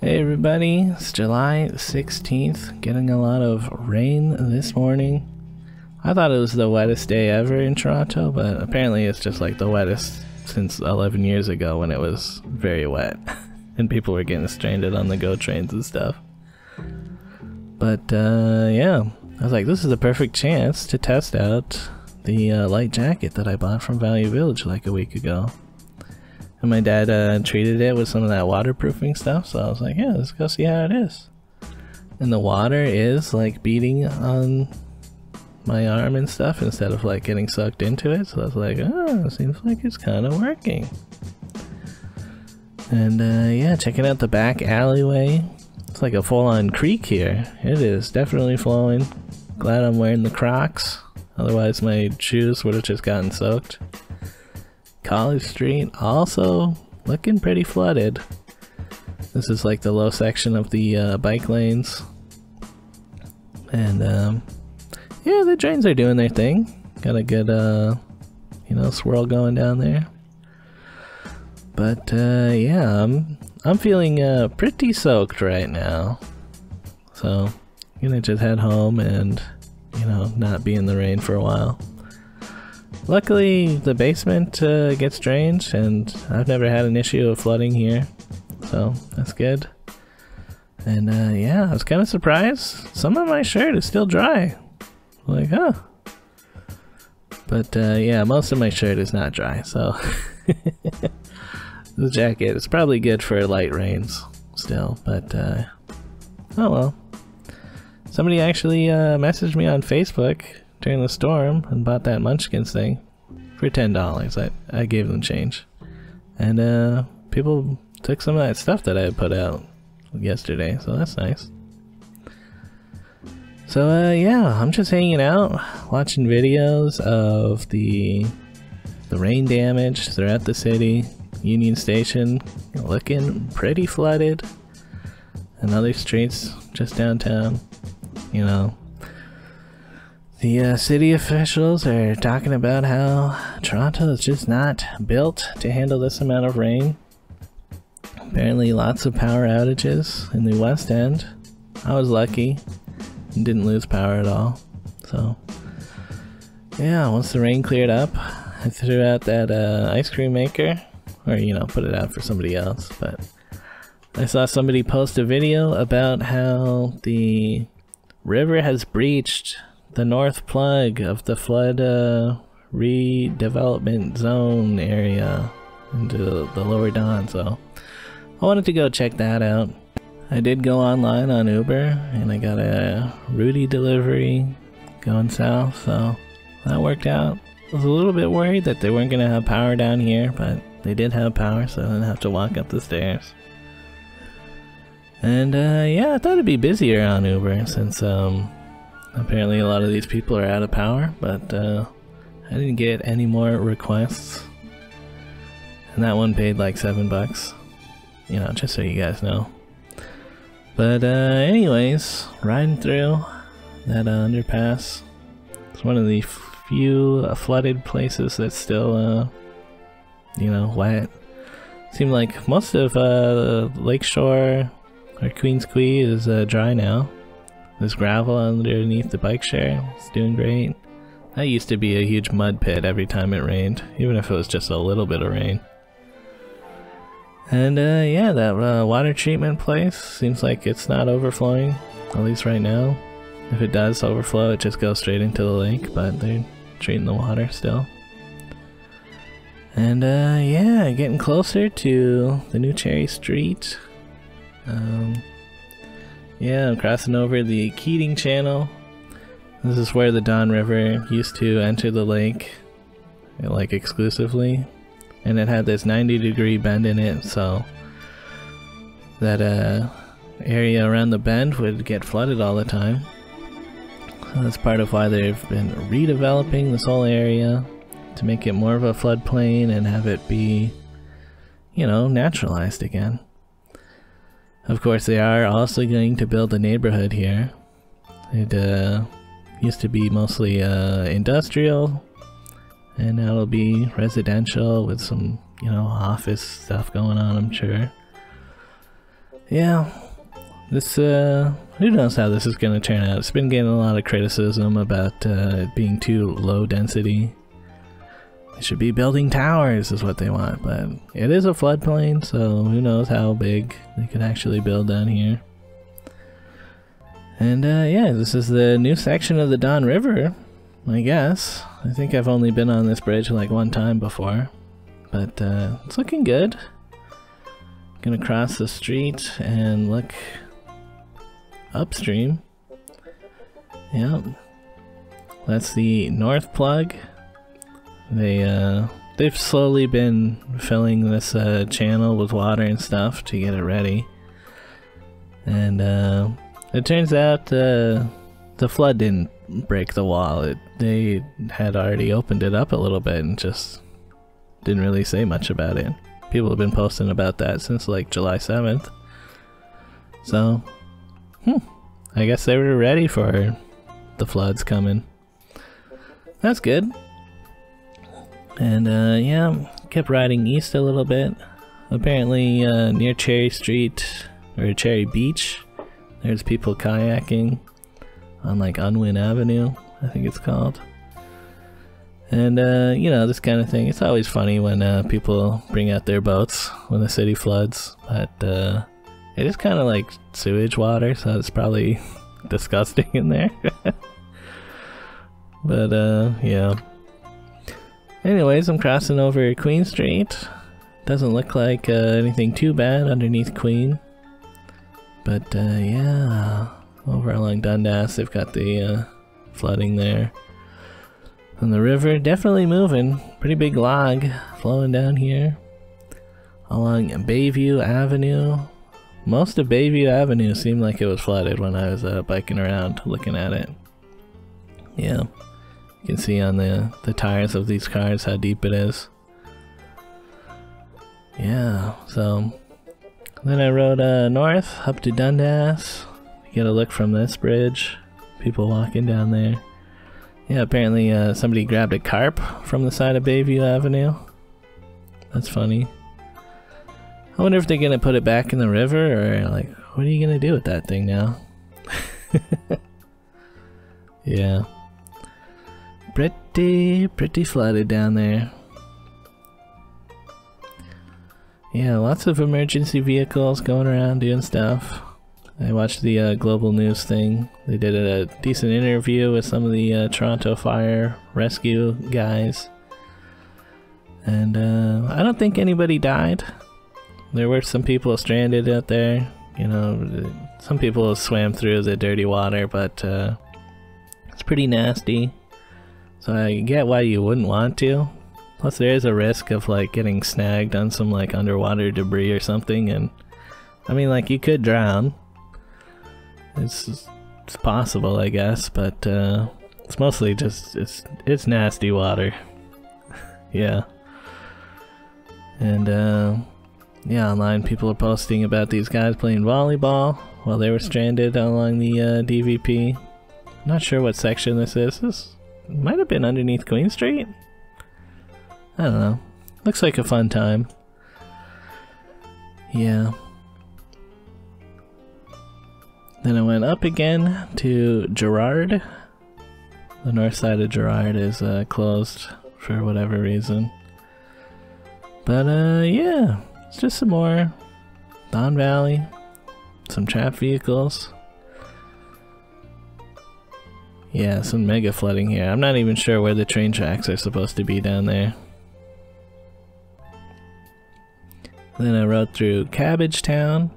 Hey everybody, it's July 16th, getting a lot of rain this morning. I thought it was the wettest day ever in Toronto, but apparently it's just like the wettest since 11 years ago when it was very wet and people were getting stranded on the GO trains and stuff. But yeah, I was like, this is the perfect chance to test out the light jacket that I bought from Value Village like a week ago. And my dad treated it with some of that waterproofing stuff, so I was like, yeah, let's go see how it is. And the water is like beating on my arm and stuff instead of like getting sucked into it, so I was like, oh, seems like it's kind of working. And yeah, checking out the back alleyway. It's like a full-on creek here. It is definitely flowing. Glad I'm wearing the Crocs, otherwise my shoes would have just gotten soaked. College Street also looking pretty flooded. This is like the low section of the bike lanes. And yeah, the trains are doing their thing. Got a good you know, swirl going down there. But yeah, I'm feeling pretty soaked right now. So I'm gonna just head home and, you know, not be in the rain for a while. Luckily, the basement gets drained, and I've never had an issue of flooding here, so that's good. And yeah, I was kind of surprised. Some of my shirt is still dry. Like, huh. But yeah, most of my shirt is not dry, so the jacket is probably good for light rains still, but oh well. Somebody actually messaged me on Facebook during the storm and bought that Munchkins thing for $10. I gave them change. And people took some of that stuff that I had put out yesterday, so that's nice. So yeah, I'm just hanging out, watching videos of the rain damage throughout the city. Union Station looking pretty flooded. And other streets just downtown, you know. The city officials are talking about how Toronto is just not built to handle this amount of rain. Apparently lots of power outages in the West End. I was lucky and didn't lose power at all. So yeah, once the rain cleared up, I threw out that ice cream maker, or you know, put it out for somebody else. But I saw somebody post a video about how the river has breached the north plug of the flood redevelopment zone area into the lower Don, so I wanted to go check that out. I did go online on Uber and I got a Rudy delivery going south, so that worked out. I was a little bit worried that they weren't going to have power down here, but they did have power, so I didn't have to walk up the stairs. And yeah, I thought it'd be busier on Uber since apparently a lot of these people are out of power, but I didn't get any more requests. And that one paid like $7, you know, just so you guys know. But anyways, riding through that underpass. It's one of the few flooded places that's still, you know, wet. Seemed like most of Lakeshore or Queens Quay is dry now. There's gravel underneath the bike share. It's doing great. That used to be a huge mud pit every time it rained, even if it was just a little bit of rain. And yeah, that water treatment place seems like it's not overflowing, at least right now. If it does overflow, it just goes straight into the lake, but they're treating the water still. And yeah, getting closer to the new Cherry Street. Yeah, I'm crossing over the Keating Channel. This is where the Don River used to enter the lake, like exclusively. And it had this 90-degree bend in it, so that area around the bend would get flooded all the time. So that's part of why they've been redeveloping this whole area to make it more of a floodplain and have it be, you know, naturalized again. Of course, they are also going to build a neighborhood here. It used to be mostly industrial, and now it'll be residential with some, you know, office stuff going on, I'm sure. Yeah, this, who knows how this is going to turn out. It's been getting a lot of criticism about it being too low density. They should be building towers is what they want, but it is a floodplain, so who knows how big they could actually build down here. And yeah, this is the new section of the Don River, I guess. I think I've only been on this bridge like one time before, but it's looking good. Gonna cross the street and look upstream. Yep, that's the north plug. They've slowly been filling this channel with water and stuff to get it ready, and it turns out the flood didn't break the wall. They had already opened it up a little bit and just didn't really say much about it. People have been posting about that since like July 7th. So, I guess they were ready for the floods coming. That's good. And yeah, kept riding east a little bit. Apparently near Cherry Street, or Cherry Beach, there's people kayaking on like Unwin Avenue, I think it's called. And you know, this kind of thing, it's always funny when people bring out their boats when the city floods, but it is kind of like sewage water, so it's probably disgusting in there. But yeah. Anyways, I'm crossing over Queen Street. Doesn't look like anything too bad underneath Queen. But yeah, over along Dundas, they've got the flooding there. And the river definitely moving. Pretty big log flowing down here. Along Bayview Avenue. Most of Bayview Avenue seemed like it was flooded when I was biking around looking at it. Yeah, you can see on the tires of these cars how deep it is. Yeah, so then I rode north up to Dundas. Get a look from this bridge. People walking down there. Yeah, apparently somebody grabbed a carp from the side of Bayview Avenue. That's funny. I wonder if they're gonna put it back in the river, or like, what are you gonna do with that thing now? Yeah. Pretty flooded down there. Yeah, lots of emergency vehicles going around doing stuff. I watched the Global News thing. They did a decent interview with some of the Toronto fire rescue guys. And I don't think anybody died. There were some people stranded out there. You know, some people swam through the dirty water, but it's pretty nasty. So I get why you wouldn't want to. Plus there is a risk of like getting snagged on some like underwater debris or something, and I mean, like, you could drown. It's possible, I guess, but it's mostly just it's nasty water. Yeah. And yeah, online people are posting about these guys playing volleyball while they were stranded along the DVP. Not sure what section this is. This might have been underneath Queen Street? I don't know. Looks like a fun time. Yeah. Then I went up again to Gerrard. The north side of Gerrard is closed for whatever reason. But yeah, it's just some more Don Valley, some trap vehicles. Yeah, some mega flooding here. I'm not even sure where the train tracks are supposed to be down there. Then I rode through Cabbage Town.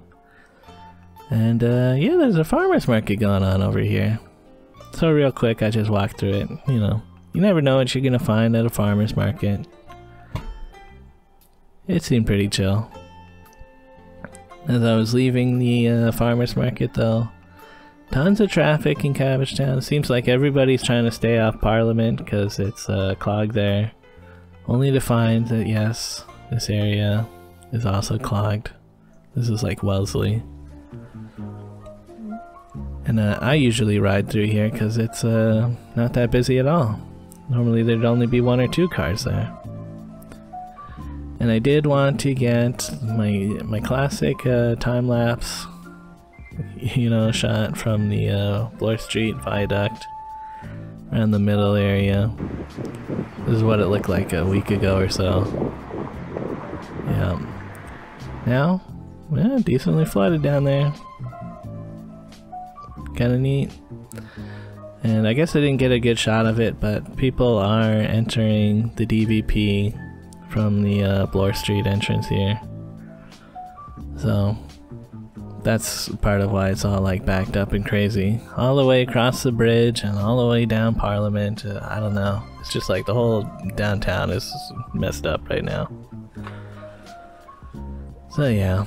And yeah, there's a farmer's market going on over here. So real quick, I just walked through it. You know, you never know what you're gonna find at a farmer's market. It seemed pretty chill. As I was leaving the farmer's market though, tons of traffic in Cabbage Town. It seems like everybody's trying to stay off Parliament because it's clogged there. Only to find that yes, this area is also clogged. This is like Wellesley. And I usually ride through here because it's not that busy at all. Normally there'd only be 1 or 2 cars there. And I did want to get my classic time-lapse, you know, shot from the Bloor Street Viaduct around the middle area. This is what it looked like a week ago or so. Yeah. Now, yeah, decently flooded down there. Kinda neat. And I guess I didn't get a good shot of it, but people are entering the DVP from the Bloor Street entrance here. So that's part of why it's all like backed up and crazy. All the way across the bridge and all the way down Parliament. I don't know. It's just like the whole downtown is messed up right now. So yeah.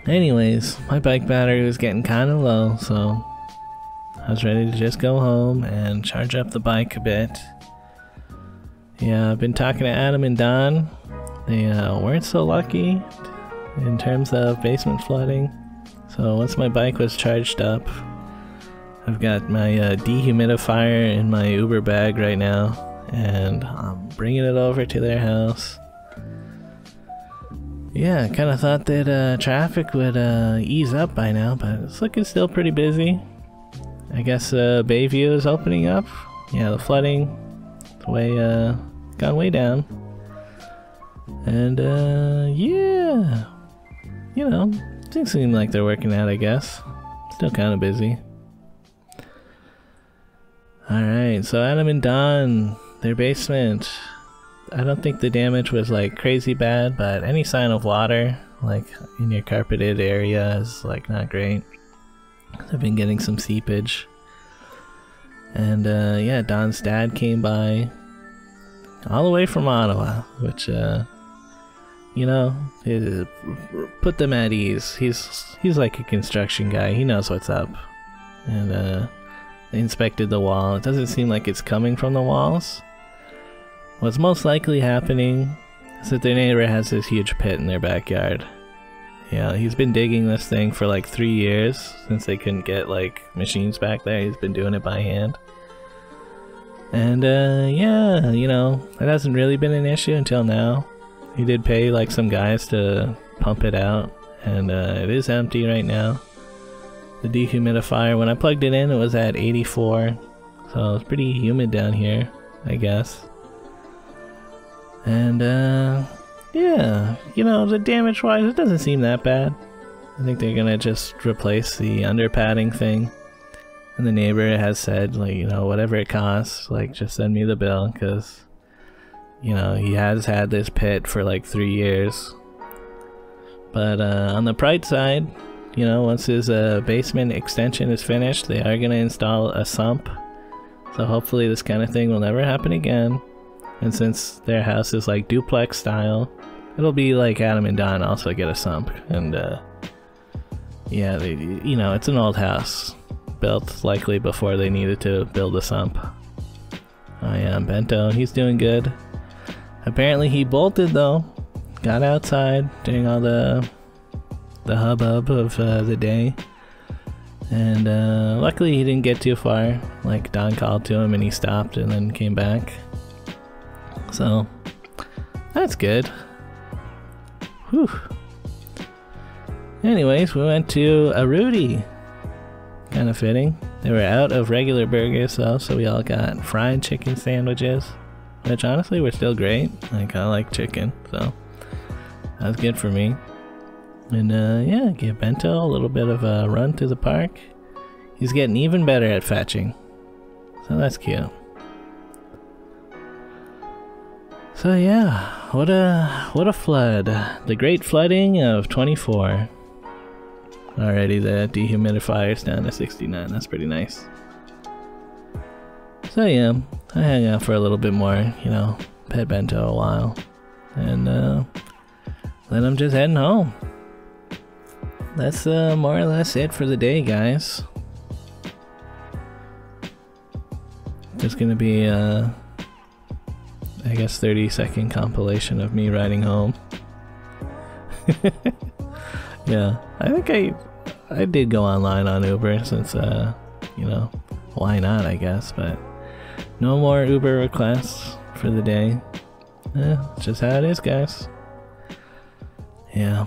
Anyways, my bike battery was getting kind of low, so I was ready to just go home and charge up the bike a bit. Yeah, I've been talking to Adam and Don. They weren't so lucky in terms of basement flooding. So once my bike was charged up, I've got my dehumidifier in my Uber bag right now, and I'm bringing it over to their house. Yeah, I kind of thought that traffic would ease up by now, but it's looking still pretty busy. I guess Bayview is opening up. Yeah, the flooding is gone way down. And yeah, you know, things seem like they're working out, I guess. Still kind of busy. Alright, so Adam and Don, their basement. I don't think the damage was like crazy bad, but any sign of water, like in your carpeted area, is like not great. I've been getting some seepage. And yeah, Don's dad came by all the way from Ottawa, which you know, put them at ease. He's like a construction guy. He knows what's up. And they inspected the wall. It doesn't seem like it's coming from the walls. What's most likely happening is that their neighbor has this huge pit in their backyard. Yeah, he's been digging this thing for like 3 years since they couldn't get like machines back there. He's been doing it by hand. And yeah, you know, it hasn't really been an issue until now. He did pay like some guys to pump it out, and it is empty right now. The dehumidifier, when I plugged it in, it was at 84, so it's pretty humid down here, I guess. And yeah, you know, the damage wise, it doesn't seem that bad. I think they're gonna just replace the under padding thing. And the neighbor has said, like, you know, whatever it costs, like, just send me the bill, because, you know, he has had this pit for like 3 years. But on the bright side, you know, once his basement extension is finished, they are gonna install a sump. So hopefully this kind of thing will never happen again. And since their house is like duplex style, it'll be like Adam and Don also get a sump. And yeah, they, you know, it's an old house, built likely before they needed to build a sump. Oh yeah, Bento, he's doing good. Apparently he bolted though, got outside during all the hubbub of the day. And luckily he didn't get too far. Like, Don called to him and he stopped and then came back. So, that's good. Whew. Anyways, we went to a Rudy. Kind of fitting. They were out of regular burgers though, so we all got fried chicken sandwiches. Which honestly were still great. Like, I like chicken, so that was good for me. And yeah, give Bento a little bit of a run to the park. He's getting even better at fetching. So that's cute. So yeah, what a flood. The great flooding of 24. Already the dehumidifier's down to 69, that's pretty nice. So yeah, I hang out for a little bit more, you know, pet Bento a while. And then I'm just heading home. That's more or less it for the day, guys. There's gonna be I guess 30-second compilation of me riding home. Yeah, I think I did go online on Uber since you know, why not, I guess, but no more Uber requests for the day. Just how it is, guys. Yeah,